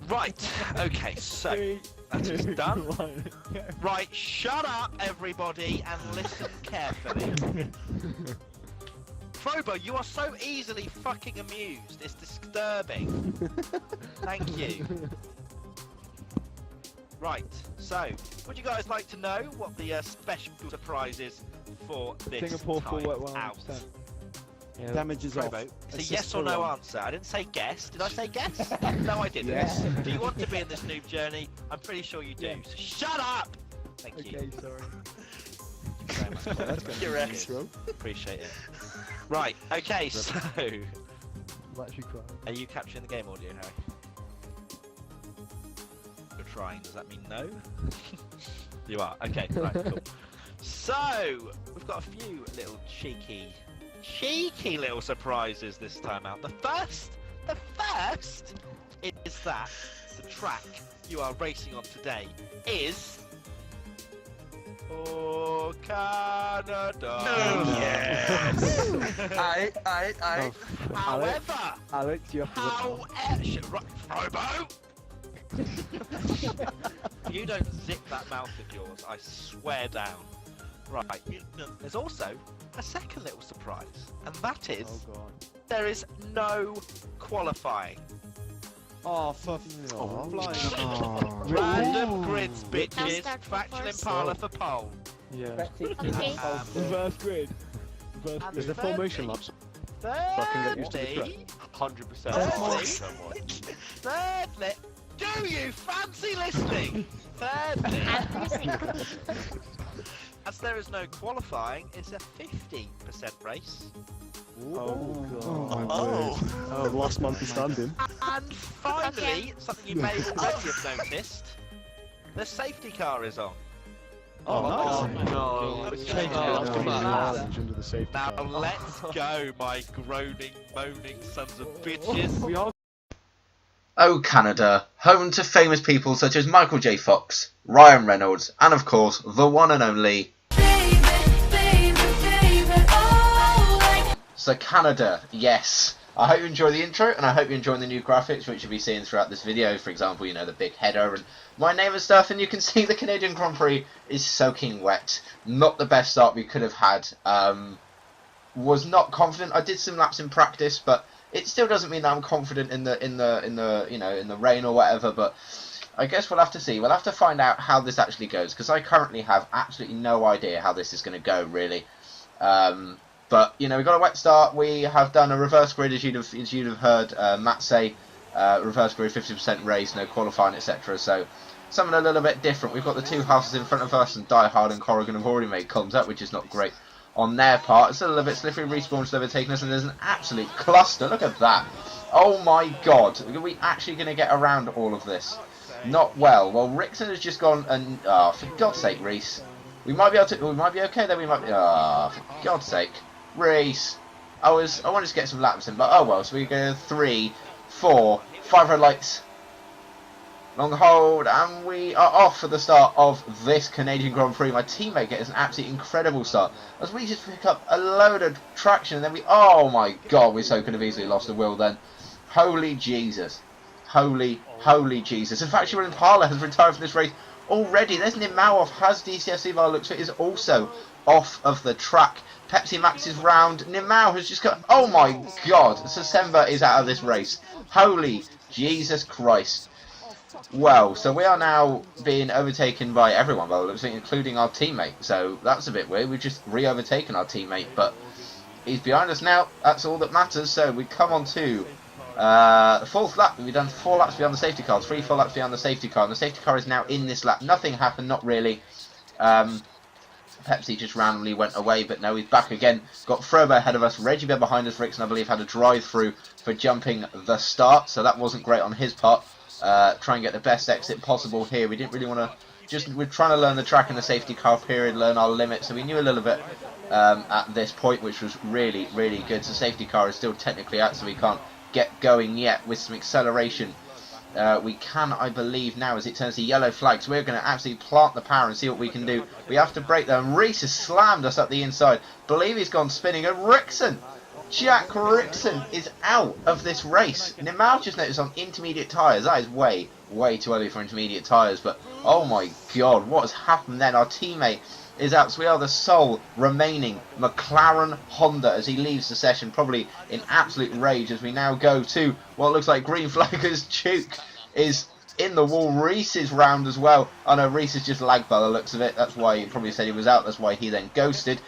Right, okay, so Three, that is two, done. one, go. Right, shut up, everybody, and listen carefully. Frobo, you are so easily fucking amused. It's disturbing. Thank you. Right, so would you guys like to know what the special surprise is for this Singapore full time wet 100%. out? Yeah. Damage is off. Frobo, it's a Assist yes or for no one. answer. I didn't say guess. Did I say guess? No, I didn't. Yes. Do you want to be in this noob journey? I'm pretty sure you do. Yeah. So shut up! Thank you. Okay, sorry. Thank you very much. That's gonna You're be excellent. Appreciate it. Right, okay, so I'm actually crying. are you capturing the game audio, Harry? You're trying, does that mean no? You are, okay, right, cool. So, we've got a few little cheeky little surprises this time out. The first is that the track you are racing on today is for Canada. Yes. Oh, However, Alex, you have to Frobo! You don't zip that mouth of yours, I swear down. Right, there's also a second little surprise, and that is Oh god. there is no qualifying. Oh, for Oh. flying. Random grids, bitches. start from Factual first. Impala for pole. Yeah. Okay. Reverse grid. Reverse And grid. Is there formation laps? I can get used to the track. Thirdly, 100%. thirdly, do you fancy listening? Thirdly, as there is no qualifying, it's a 50% race. Oh god. Oh my Oh. word. Oh, last man standing. And finally, something you may already have noticed, the safety car is on. Oh, Oh, nice. no. Let's change it Oh, up. no, Come on. lounge under the safety Now car. let's go, my groaning, moaning sons of bitches. We are Oh Canada, home to famous people such as Michael J. Fox, Ryan Reynolds, and of course, the one and only... So Canada, yes. I hope you enjoy the intro, and I hope you enjoy the new graphics which you'll be seeing throughout this video. For example, you know, the big header and my name and stuff, and you can see the Canadian Grand Prix is soaking wet. Not the best start we could have had. Was not confident. I did some laps in practice, but it still doesn't mean that I'm confident in the you know, in the rain or whatever. But I guess we'll have to see. We'll have to find out how this actually goes, because I currently have absolutely no idea how this is going to go, really. But you know, we got a wet start. We have done a reverse grid, as you'd have heard Matt say. Reverse grid, 50% race, no qualifying, etc. So something a little bit different. We've got the two houses in front of us, and Die Hard and Corrigan have already made comms up, which is not great on their part. It's a little bit slippery. Respawn's overtaken us, and there's an absolute cluster. Look at that. Oh my god. Are we actually going to get around all of this? Not well. Well, Rickson has just gone and... Oh, for God's sake, Reese. We might be able to... We might be okay then. We might be... Oh, for God's sake. Reese. I wanted to get some laps in, but oh well. So we go 3, 4, 5 red lights. Long hold, and we are off for the start of this Canadian Grand Prix. My teammate gets an absolutely incredible start, as we just pick up a load of traction, and then we... Oh my god, we so could have easily lost the wheel then. Holy Jesus. Holy Jesus. In fact, Factual Impala has retired from this race already. There's Nimau off, has DCFC by the looks of it, is also off of the track. Pepsi Max is round. Nimau has just got... Oh my god, Sasemba is out of this race. Holy Jesus Christ. Well, so we are now being overtaken by everyone, by the looks of it, including our teammate. So that's a bit weird. We've just re-overtaken our teammate, but he's behind us now. That's all that matters. So we come on to the fourth lap. We've done 4 laps behind the safety car, 3 full laps behind the safety car, and the safety car is now in this lap. Nothing happened, not really. Pepsi just randomly went away, but no, he's back again. Got Frobo ahead of us, Reggie Bear behind us. Rickson, I believe, had a drive-through for jumping the start, so that wasn't great on his part. Try and get the best exit possible here. We didn't really want to... We're trying to learn the track in the safety car period, learn our limits, so we knew a little bit at this point, which was really, really good. So safety car is still technically out, so we can't get going yet. With some acceleration, we can, I believe, now as it turns to yellow flags. We're going to absolutely plant the power and see what we can do. We have to break them. Reese has slammed us up the inside. Believe he's gone spinning, and Rickson Jack Rixon is out of this race. Now just noticed on intermediate tyres, that is way, way too early for intermediate tyres, but oh my god, what has happened then? Our teammate is out, so we are the sole remaining McLaren Honda as he leaves the session, probably in absolute rage, as we now go to what looks like green flag as Duke is in the wall. Reese is round as well. Oh no, Reese is just lagged by the looks of it, that's why he probably said he was out, that's why he then ghosted.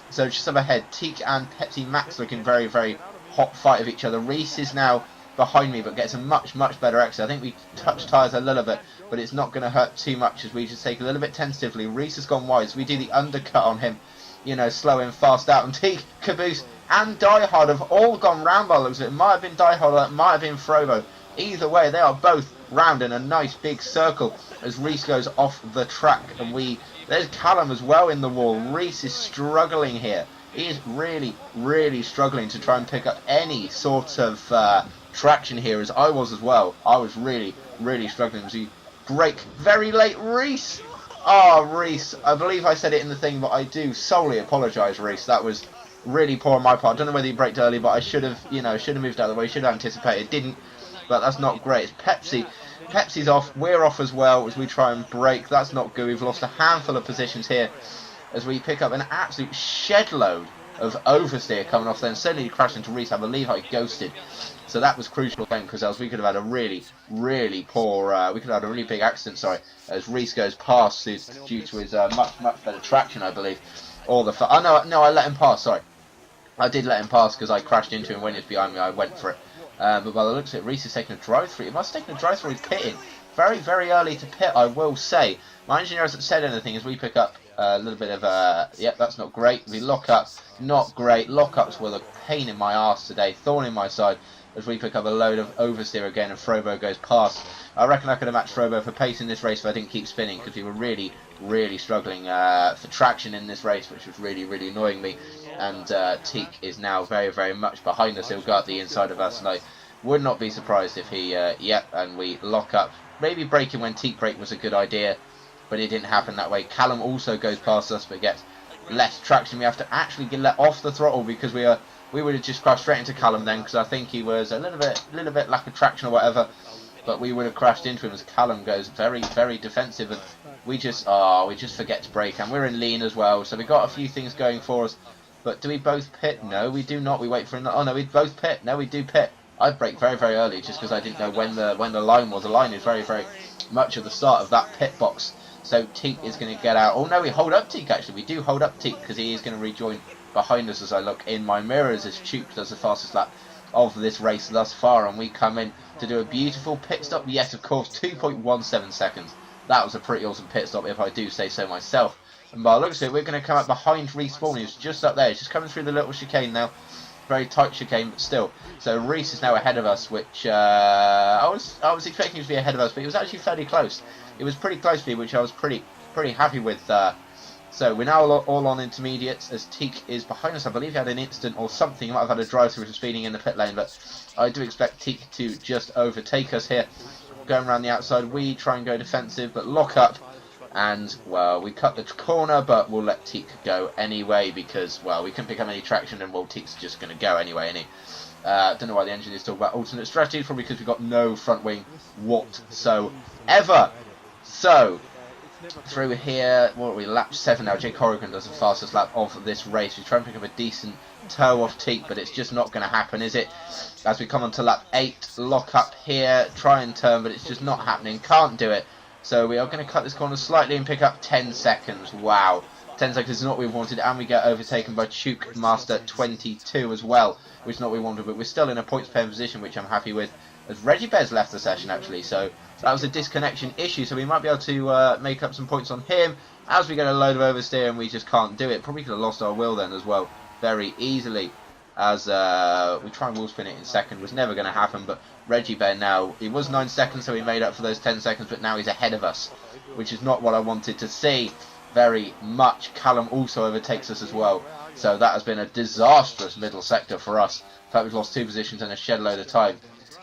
So just up ahead, Teak and Pepsi Max looking very, very hot fight of each other. Reese is now behind me, but gets a much, much better exit. I think we touched tyres a little bit, but it's not going to hurt too much as we just take a little bit tentatively. Reese has gone wide, so we do the undercut on him, you know, slow him fast out. And Teak, Caboose, and Die Hard have all gone round by the looks of it. It might have been Die Hard, or it might have been Frobo. Either way, they are both round in a nice big circle as Reese goes off the track, and there's Callum as well in the wall. Reese is struggling here. He is really, really struggling to try and pick up any sort of traction here, as I was as well. I was really, really struggling to brake very late. Reese! Ah, Reese. I believe I said it in the thing, but I do solely apologise, Reese. That was really poor on my part. I don't know whether he braked early, but I should have, you know, should have moved out of the way. Should have anticipated. Didn't. But that's not great. It's Pepsi. Pepsi's off. We're off as well as we try and brake. That's not good. We've lost a handful of positions here as we pick up an absolute shed load of oversteer coming off then. Suddenly crashed into Reese. I believe I ghosted. So that was crucial then, because else we could have had a really, really poor, we could have had a really big accident, sorry, as Reese goes past due to his much, much better traction, I believe. Or the, oh no, I let him pass, sorry. I did let him pass because I crashed into him when he was behind me. I went for it. But by the looks of it, Reese has taken a drive-through. He must have taken a drive-through. He's pitting. Very, very early to pit, I will say. My engineer hasn't said anything as we pick up a little bit of yep, that's not great. We lock up, not great. Lockups were a pain in my arse today, thorn in my side, as we pick up a load of oversteer again and Frobo goes past. I reckon I could have matched Frobo for pace in this race if I didn't keep spinning, because we were really, really struggling for traction in this race, which was really, really annoying me. And Teak is now very, very much behind us. He'll go up the inside of us, and I would not be surprised if he, yep, and we lock up. Maybe braking when Teak brake was a good idea, but it didn't happen that way. Callum also goes past us, but gets less traction. We have to actually get let off the throttle because we would have just crashed straight into Callum then, because I think he was a little bit lack of traction or whatever. But we would have crashed into him as Callum goes very, very defensive, and we just forget to brake, and we're in lean as well. So we got a few things going for us. But do we both pit? No, we do not. We wait for him. Oh no, we both pit. No, we do pit. I braked very, very early just because I didn't know when the line was. The line is very, very much at the start of that pit box. So Teak is going to get out. Oh no, we hold up Teak actually. We do hold up Teak because he is going to rejoin behind us as I look in my mirrors as Chuke does the fastest lap of this race thus far, and we come in to do a beautiful pit stop. Yes, of course, 2.17 seconds. That was a pretty awesome pit stop if I do say so myself. And by the looks of it, we're going to come up behind Respawn. He's just up there. He's just coming through the little chicane now. Very tight chicane, but still. So Reese is now ahead of us, which I was expecting to be ahead of us, but he was actually fairly close. It was pretty close to me, which I was pretty happy with. So we're now all on intermediates as Teak is behind us. I believe he had an incident or something. He might have had a drive-through for speeding in the pit lane, but I do expect Teak to just overtake us here. Going around the outside, we try and go defensive, but lock up. And, well, we cut the corner, but we'll let Teak go anyway because, well, we couldn't pick up any traction and, well, Teak's just going to go anyway, isn't he? Don't know why the engine is talking about alternate strategies, probably because we've got no front wing whatsoever. So, through here, what are we, lap 7 now. Jake Horrigan does the fastest lap of this race. We try and pick up a decent toe off Teak, but it's just not going to happen, is it? As we come on to lap 8, lock up here, try and turn, but it's just not happening. Can't do it. So we are going to cut this corner slightly and pick up 10 seconds. Wow. 10 seconds is not what we wanted, and we get overtaken by Chuke Master 22 as well, which is not what we wanted, but we're still in a points paying position, which I'm happy with, as Reggie Bez left the session actually, so that was a disconnection issue, so we might be able to make up some points on him as we get a load of oversteer, and we just can't do it. Probably could have lost our wheel then as well, very easily, as we try and wheel spin it in second. Was never going to happen, but Reggie Bear now, he was 9 seconds, so he made up for those 10 seconds, but now he's ahead of us, which is not what I wanted to see very much. Callum also overtakes us as well, so that has been a disastrous middle sector for us. In fact, we've lost 2 positions and a shed load of time.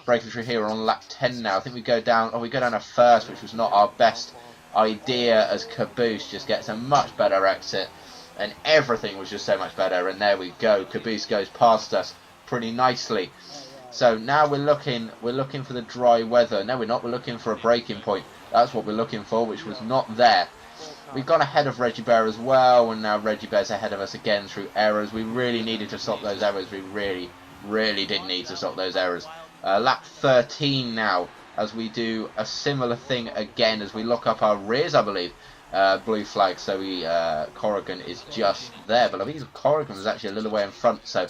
Breaking through here, we're on lap 10 now. I think we go down a first, which was not our best idea, as Caboose just gets a much better exit. and everything was just so much better. And there we go. Caboose goes past us pretty nicely. So now we're looking for the dry weather. No, we're not. We're looking for a breaking point. That's what we're looking for, which was not there. We've gone ahead of Reggie Bear as well, and now Reggie Bear's ahead of us again through errors. We really needed to stop those errors. We really did need to stop those errors. Lap 13 now, as we do a similar thing again as we lock up our rears, I believe. Blue flag, so Corrigan is just there, but I think Corrigan was actually a little way in front, so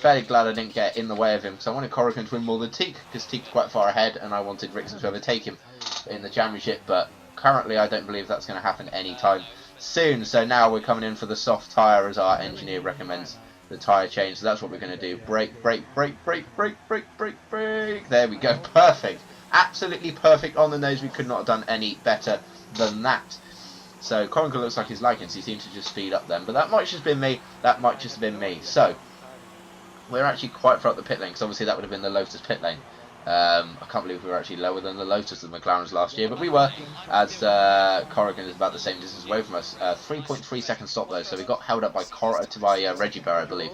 fairly glad I didn't get in the way of him, because I wanted Corrigan to win more than Teak, because Teak's quite far ahead, and I wanted Rickson to overtake him in the championship, but currently I don't believe that's going to happen anytime soon. So now we're coming in for the soft tyre, as our engineer recommends the tyre change, so that's what we're going to do. Brake, brake, brake, brake, brake, brake, brake, brake. There we go, perfect. Absolutely perfect on the nose. We could not have done any better than that. So Corrigan looks like he's lagging, so he seems to just speed up then. But that might just have been me. That might just have been me. So we're actually quite far up the pit lane, because obviously that would have been the Lotus pit lane. I can't believe we were actually lower than the Lotus and the McLarens last year, but we were, as Corrigan is about the same distance away from us. 3.3 second stop though, so we got held up by Reggie Bear, I believe.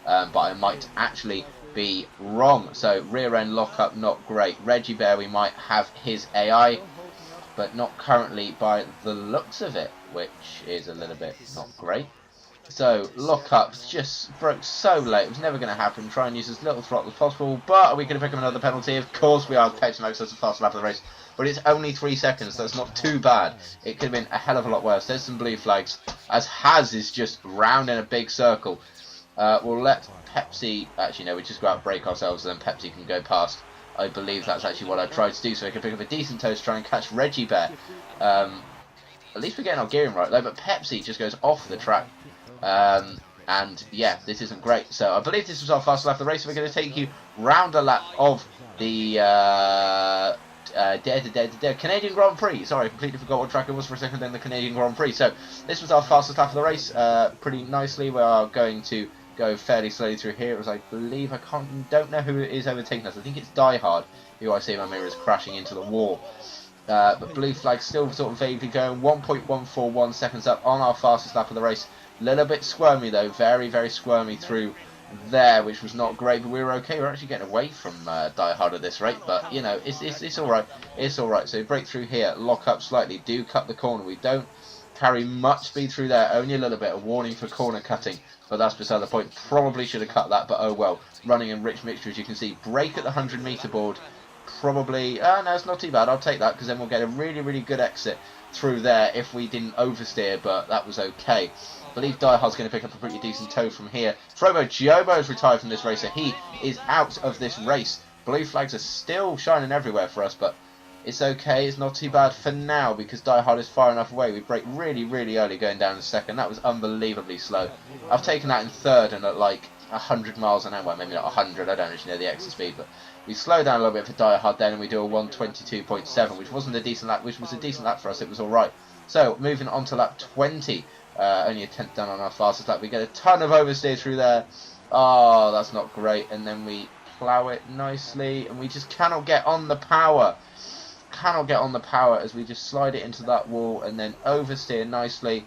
But I might actually be wrong. So rear end lock up, not great. Reggie Bear, we might have his AI, but not currently by the looks of it, which is a little bit not great. So lock-ups just broke so late, it was never going to happen. Try and use as little throttle as possible, but are we going to pick up another penalty? Of course we are. Pepsi Max has a fast lap of the race, but it's only 3 seconds, so it's not too bad. It could have been a hell of a lot worse. There's some blue flags, as Haz is just round in a big circle. We'll let Pepsi, actually no, we just go out and break ourselves, and then Pepsi can go past. I believe that's actually what I tried to do, so I can pick up a decent toast, try and catch Reggie Bear. At least we're getting our gearing right though, but Pepsi just goes off the track. And yeah, this isn't great. So I believe this was our fast lap of the race. So we're going to take you round a lap of the Canadian Grand Prix. Sorry, I completely forgot what track it was for a second. Then the Canadian Grand Prix. So this was our fastest lap of the race. Pretty nicely. We are going to go fairly slowly through here, as I believe don't know who is overtaking us. I think it's Die Hard, who I see in my mirror is crashing into the wall. But blue flag still sort of vaguely going. 1.141 seconds up on our fastest lap of the race. Little bit squirmy though, very squirmy through there, which was not great, but we were okay. We're actually getting away from Die Hard at this rate, but you know, it's all right. It's all right. So break through here, lock up slightly, do cut the corner. We don't carry much speed through there, only a little bit. A warning for corner cutting, but that's beside the point. Probably should have cut that, but oh well. Running in rich mixture, as you can see. Brake at the 100-meter board. Probably, no, it's not too bad. I'll take that, because then we'll get a really good exit through there if we didn't oversteer, but that was okay. I believe Die Hard's going to pick up a pretty decent tow from here. Frobo Giobo is retired from this race, so he is out of this race. Blue flags are still shining everywhere for us, but it's okay. It's not too bad for now, because Die Hard is far enough away. We break really early going down in second. That was unbelievably slow. I've taken that in third and at like 100 miles an hour. Well, maybe not 100, I don't actually know the exit speed, but we slow down a little bit for Die Hard then, and we do a 1:22.7, which wasn't a decent lap, which was a decent lap for us. It was alright. So moving on to lap 20. Only a 10th down on our fastest lap. We get a ton of oversteer through there. Oh, that's not great. And then we plough it nicely, and we just cannot get on the power. Cannot get on the power as we just slide it into that wall and then oversteer nicely.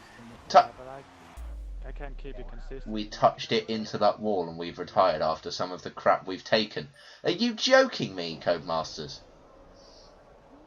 I can't keep it consistent. We touched it into that wall and we've retired after some of the crap we've taken. Are you joking me, Codemasters?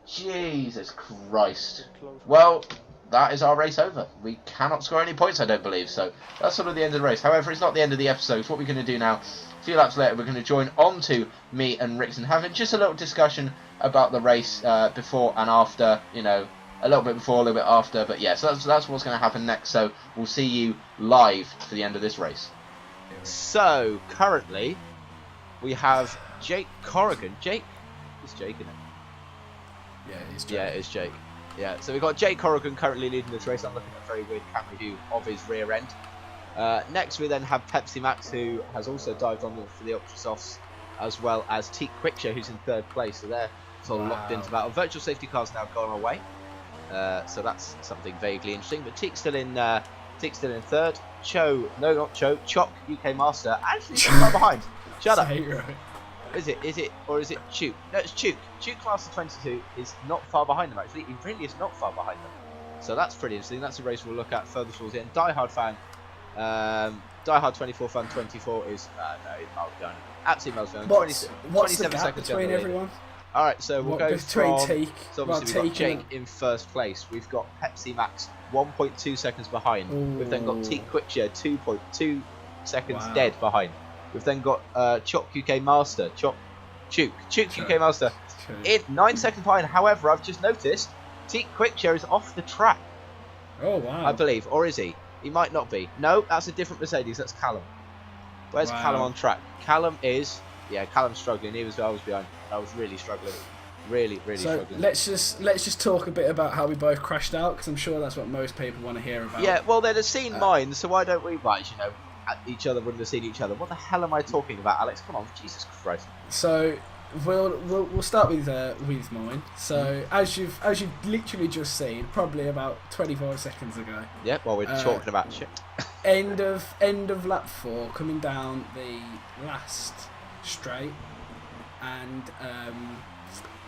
Jesus Christ. Well, that is our race over. We cannot score any points, I don't believe, so that's sort of the end of the race. However, it's not the end of the episode. So what we're going to do now, a few laps later, we're going to join on to me and Rickson having just a little discussion about the race before and after, you know, a little bit before, a little bit after, but yeah, so that's what's going to happen next, so we'll see you live for the end of this race. So, currently, we have Jake Corrigan. Jake? It's Jake, isn't it? Yeah, it's Jake. Yeah, it's Jake. Yeah, so we've got Jake Corrigan currently leading this race. I'm looking at a very weird camera view of his rear end. Next we then have Pepsi Max, who has also dived on for the Ultra Softs, as well as Teak Quickshow, who's in third place. So they're sort of locked into battle. Virtual safety car's now gone away, so that's something vaguely interesting. But Teak's still in third. Choc UK Master actually not far behind. Shut up. Is it or is it Chuk? No, it's Chuk. Chuk class of 22 is not far behind them actually. He really is not far behind them. So that's pretty interesting. That's a race we'll look at further towards the end. Die Hard fan Die Hard 24 Fun 24 is no, I'll go on. Absolutely most fun. What's the 27 gap seconds between behind the leader. everyone? All right, so we'll What, go between from. Teak? So Well, obviously we've got Teak Jake in first place. We've got Pepsi Max 1.2 seconds behind. We've then got Ooh. Teak Quickshare 2.2 seconds Wow. dead behind. We've then got Chok UK Master, Chuk UK Master in 9 seconds behind. However, I've just noticed Teak Quickshare is off the track, Oh wow. I believe, or is he? He might not be. No, that's a different Mercedes. That's Callum. Where's Wow. Callum on track? Callum is, yeah, Callum's struggling. I was behind. I was really struggling. Really So struggling. let's just talk a bit about how we both crashed out, because I'm sure that's what most people want to hear about. Yeah, well, they'd have seen mine, so why don't we? Right, you know, each other wouldn't have seen each other. What the hell am I talking about, Alex? Come on, Jesus Christ. So we'll start with mine. So as you've literally just seen, probably about 25 seconds ago, Yeah, well, we're talking about shit. end of lap 4, coming down the last straight, and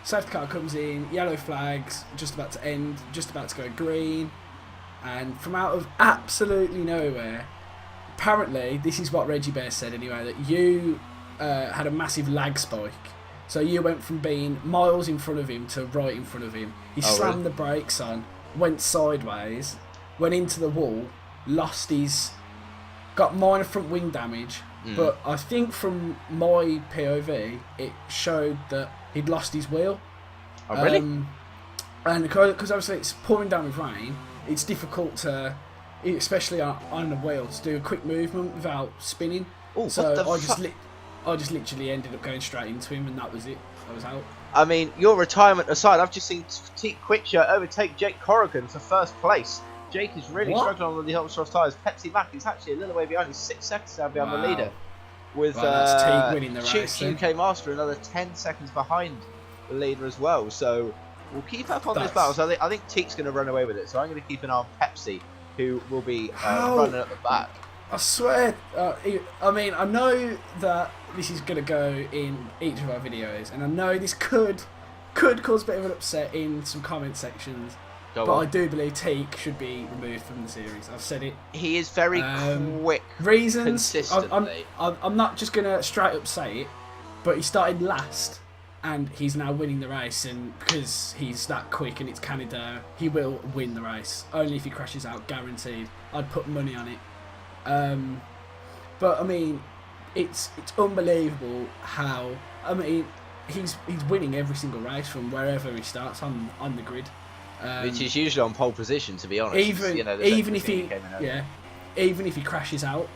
safety car comes in, yellow flags, just about to end, just about to go green, and from out of absolutely nowhere, apparently this is what Reggie Bear said anyway, that you had a massive lag spike. So you went from being miles in front of him to right in front of him. He slammed the brakes on, went sideways, went into the wall, got minor front wing damage, but I think from my POV it showed that he'd lost his wheel. Oh, really? And because obviously it's pouring down with rain, it's difficult to, especially on the wheel, to do a quick movement without spinning. Oh, So what the I fuck? just literally ended up going straight into him, and that was it. I was out. I mean, your retirement aside, I've just seen Teak Quickshare overtake Jake Corrigan for first place. Jake is really What? struggling on the ultra soft tyres. Pepsi Mac is actually a little way behind. He's 6 seconds down behind the Wow. leader. With Wow, that's Teak winning the race, then. UK Master another 10 seconds behind the leader as well. So we'll keep up on this That's- battle. So I think Teak's going to run away with it. So I'm going to keep an eye on Pepsi, who will be How? running at the back. I swear, I mean, I know that this is going to go in each of our videos, and I know this could cause a bit of an upset in some comment sections, Go but on. I do believe Teak should be removed from the series. I've said it. He is very quick. Reasons, Consistently. I'm not just going to straight up say it, but he started last, and he's now winning the race, and because he's that quick and it's Canada, he will win the race. Only if he crashes out, guaranteed. I'd put money on it. But I mean, it's unbelievable how, I mean, he's winning every single race from wherever he starts on the grid. Which is usually on pole position, to be honest. Even You know, there's even if everything he came in early. even if he crashes out,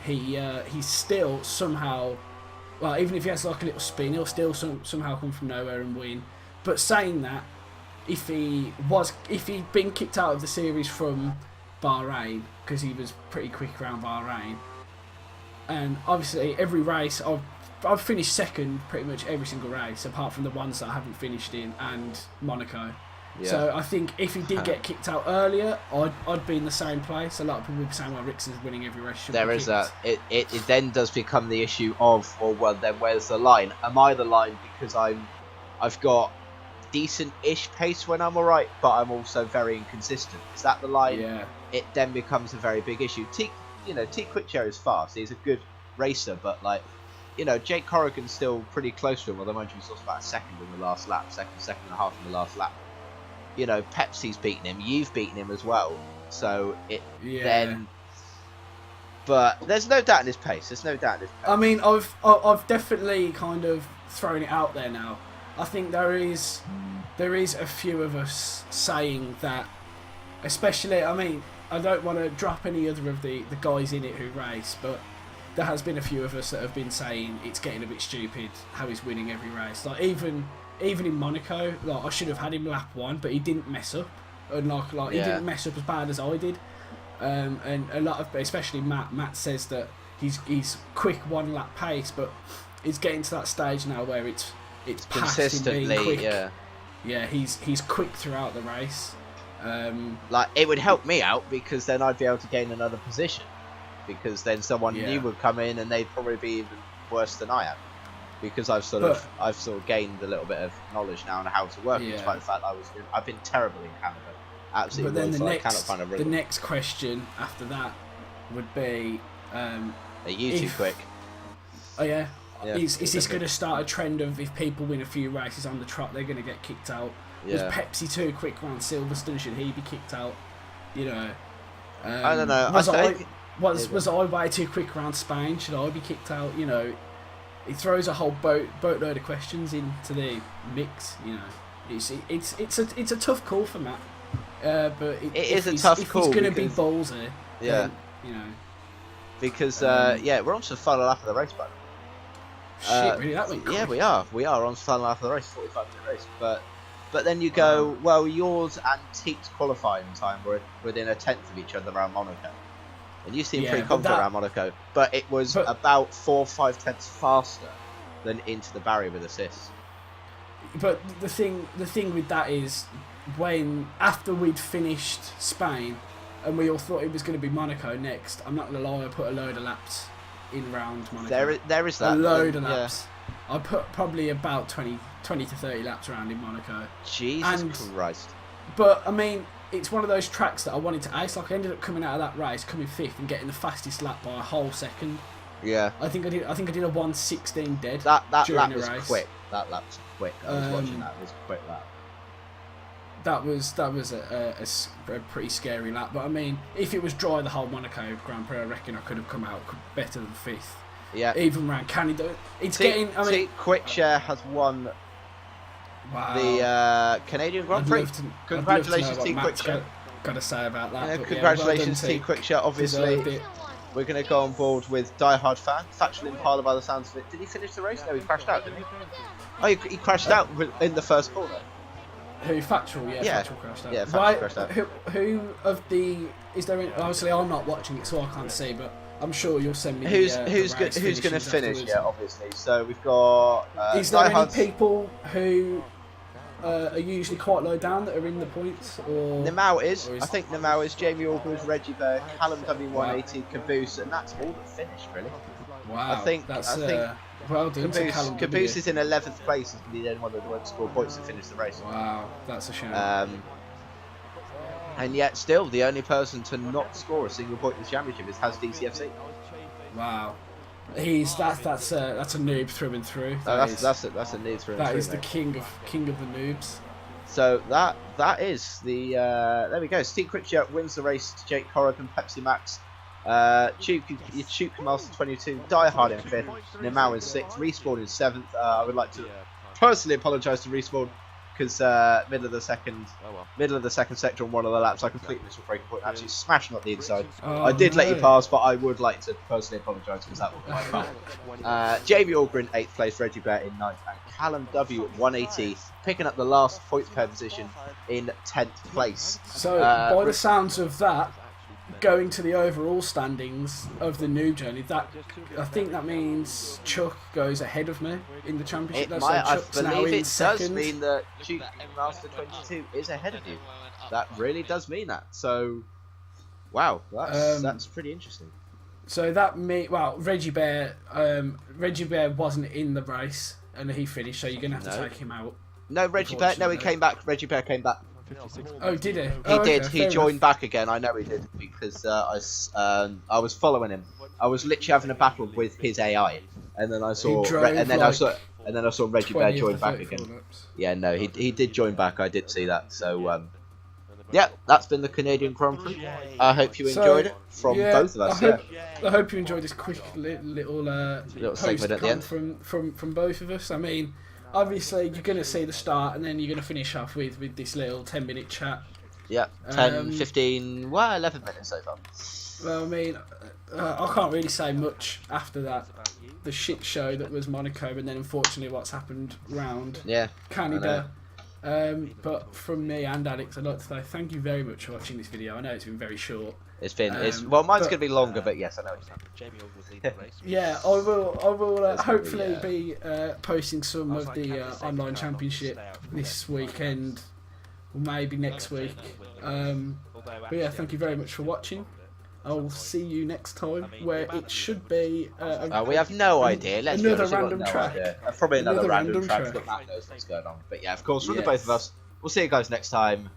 he's still somehow, well, even if he has like a little spin, he'll still somehow come from nowhere and win. But saying that, if he'd been kicked out of the series from Bahrain, because he was pretty quick around Bahrain, and obviously every race I've finished second pretty much every single race apart from the ones that I haven't finished in and Monaco. Yeah. So I think if he did get kicked out earlier, I'd be in the same place. A lot of people would be saying, well, Rickson's winning every race. There is that. It then does become the issue of, well, then where's the line? Am I the line because I've got decent-ish pace when I'm alright, but I'm also very inconsistent? Is that the line? Yeah. It then becomes a very big issue. Teak Quickshare is fast. He's a good racer, but like, you know, Jake Corrigan's still pretty close to him. Although mind you, he's lost about a second in the last lap, second and a half in the last lap. You know, Pepsi's beaten him. You've beaten him as well. So then. But there's no doubt in his pace. There's no doubt in his pace. I mean, I've definitely kind of thrown it out there now. I think there is a few of us saying that, especially, I mean, I don't want to drop any other of the guys in it who race, but there has been a few of us that have been saying it's getting a bit stupid how he's winning every race. Like even in Monaco, like I should have had him lap 1, but he didn't mess up, and like he didn't mess up as bad as I did. And a lot of, especially Matt says that he's quick 1 lap pace, but it's getting to that stage now where it's past him being consistently, quick. Yeah, he's quick throughout the race. Like, it would help me out because then I'd be able to gain another position, because then someone new would come in and they'd probably be even worse than I am, because I've sort of gained a little bit of knowledge now on how to work, despite the fact I've been terrible in Canada. Absolutely. But then I cannot find a the next question after that would be, Are you too If- quick? oh yeah, Yeah. is this going to start a trend of if people win a few races on the trot, they're going to get kicked out? Was Yeah. Pepsi too quick round Silverstone? Should he be kicked out? You know. I don't know. Was I I, think- was I way too quick round Spain? Should I be kicked out? You know, it throws a whole boatload of questions into the mix. You know, it's a tough call for Matt. But It is a tough call If he's going to be because- ballsy, Yeah. then, you know, Because Um, we're on to the final lap of the race, but shit, really, that went quick. yeah, we are on to the final lap of the race, 45-minute race. But then you go, well, yours and Teek's qualifying time were within a tenth of each other around Monaco, and you seem Yeah, pretty but confident that- around Monaco, but it was but- about 4 or 5 tenths faster than into the barrier with assists. But the thing with that is, when after we'd finished Spain, and we all thought it was going to be Monaco next, I'm not going to lie, I put a load of laps in round Monaco. There is that. a load of yeah. laps. I put probably about 20 to 30 laps around in Monaco. Jesus And- Christ. But I mean, it's one of those tracks that I wanted to ace. Like I ended up coming out of that race, coming fifth, and getting the fastest lap by a whole second. Yeah. I think I did a 1:16 dead. That during lap the was race. quick. That lap was quick. I was watching Um, that. It was a quick lap. That was a pretty scary lap. But I mean, if it was dry the whole Monaco Grand Prix, I reckon I could have come out better than fifth. Yeah. Even around Canada, it's getting. I mean, Quickshare has won wow. the Canadian Grand I'd Prix. love to- I'd love Congratulations, to know what Team Matt's Quickshare. Got to say about that. Yeah, but congratulations, well done, Team Quickshare. Obviously, Deserved it. we're going to go on board with diehard fan. Factual Impala by the sounds of it. Did he finish the race? No, he crashed out, didn't he? Oh, he crashed out in the first corner. Who factual? Yeah, Yeah. factual crashed out. Yeah, factual Right, crashed out. Who of the is there? Obviously, I'm not watching it, so I can't see. But I'm sure you'll send me. Who's the going to race finish? finishes Yeah, obviously. So we've got Is there any diehards. people who are usually quite low down that are in the points? Or Namau is. or is- I think Namau is. Jamie Orgreaves, Reggie Bear, Callum W180, Caboose, and that's all that finished really. wow, I think- that's I think well done to Callum. Caboose is in 11th place and the only one that won't score points to finish the race. Wow, that's a shame. And yet still the only person to not score a single point in the championship is Has DCFC. Wow, that's a noob through and through. That's a need through and That through, is the mate. king of the noobs. So that is the there we go. Steve Critchard wins the race to Jake Corrigan, Pepsi Max. Chuk Kamal's 22, Die Hard in 5th, Namau in 6th, Respawn in 7th. I would like to personally apologise to Respawn because middle of the second sector on one of the laps I completely missed a breaking point, actually smashing up the inside. Oh, I did let you no. pass, but I would like to personally apologise because that was my fault. Jamie Algren 8th place, Reggie Bear in 9th, and Callum W 180 picking up the last points pair position in 10th place. So, by the sounds of that, going to the overall standings of the noob journey, that I think that means Chuck goes ahead of me in the championship. It So might, I Chuck's now believe in it does second. mean that Duke Master 22 is ahead of you. That really does mean that. So, wow, that's pretty interesting. So that Reggie Bear wasn't in the race and he finished, so you're gonna have to No. take him out. No, Reggie Bear. No, he Unfortunately. came back. Reggie Bear came back. Oh, did he? He Oh, did. okay, He fair joined enough. back again. I know he did because I was following him. I was literally having a battle with his AI, and then I saw, drove and then I saw Reggie Bear 20 of join the back 34 again. laps. Yeah, no, he did join back. I did see that. So, yeah, that's been the Canadian Grand Prix. I hope you So, enjoyed it from yeah, both of us. I hope you enjoyed this quick little segment at the end. from both of us. I mean, obviously you're going to see the start and then you're going to finish off with this little 10-minute chat. Yeah, 10, Um, 15, 11 minutes so far. Well, I mean, I can't really say much after that. The shit show that was Monaco, and then unfortunately what's happened round Yeah, Canada. But from me and Alex, I'd like to say thank you very much for watching this video. I know it's been very short. it's been. Mine's but- going to be longer, but yes, I know it's Jamie Orr was leading the race. Yeah, I will It's gonna hopefully be, be posting some of the online championship this weekend, or maybe next week. But yeah, thank you very much for watching. I will see you next time, where it should be. we have no idea. Let's be another honest, we've got random no track. idea. Probably another Another random random track track. that Matt knows what's going on. But yeah, of course, from the Yes. both of us, we'll see you guys next time.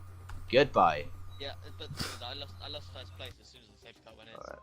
Goodbye. Yeah, but I lost first place as soon as the safety car went in. Alright.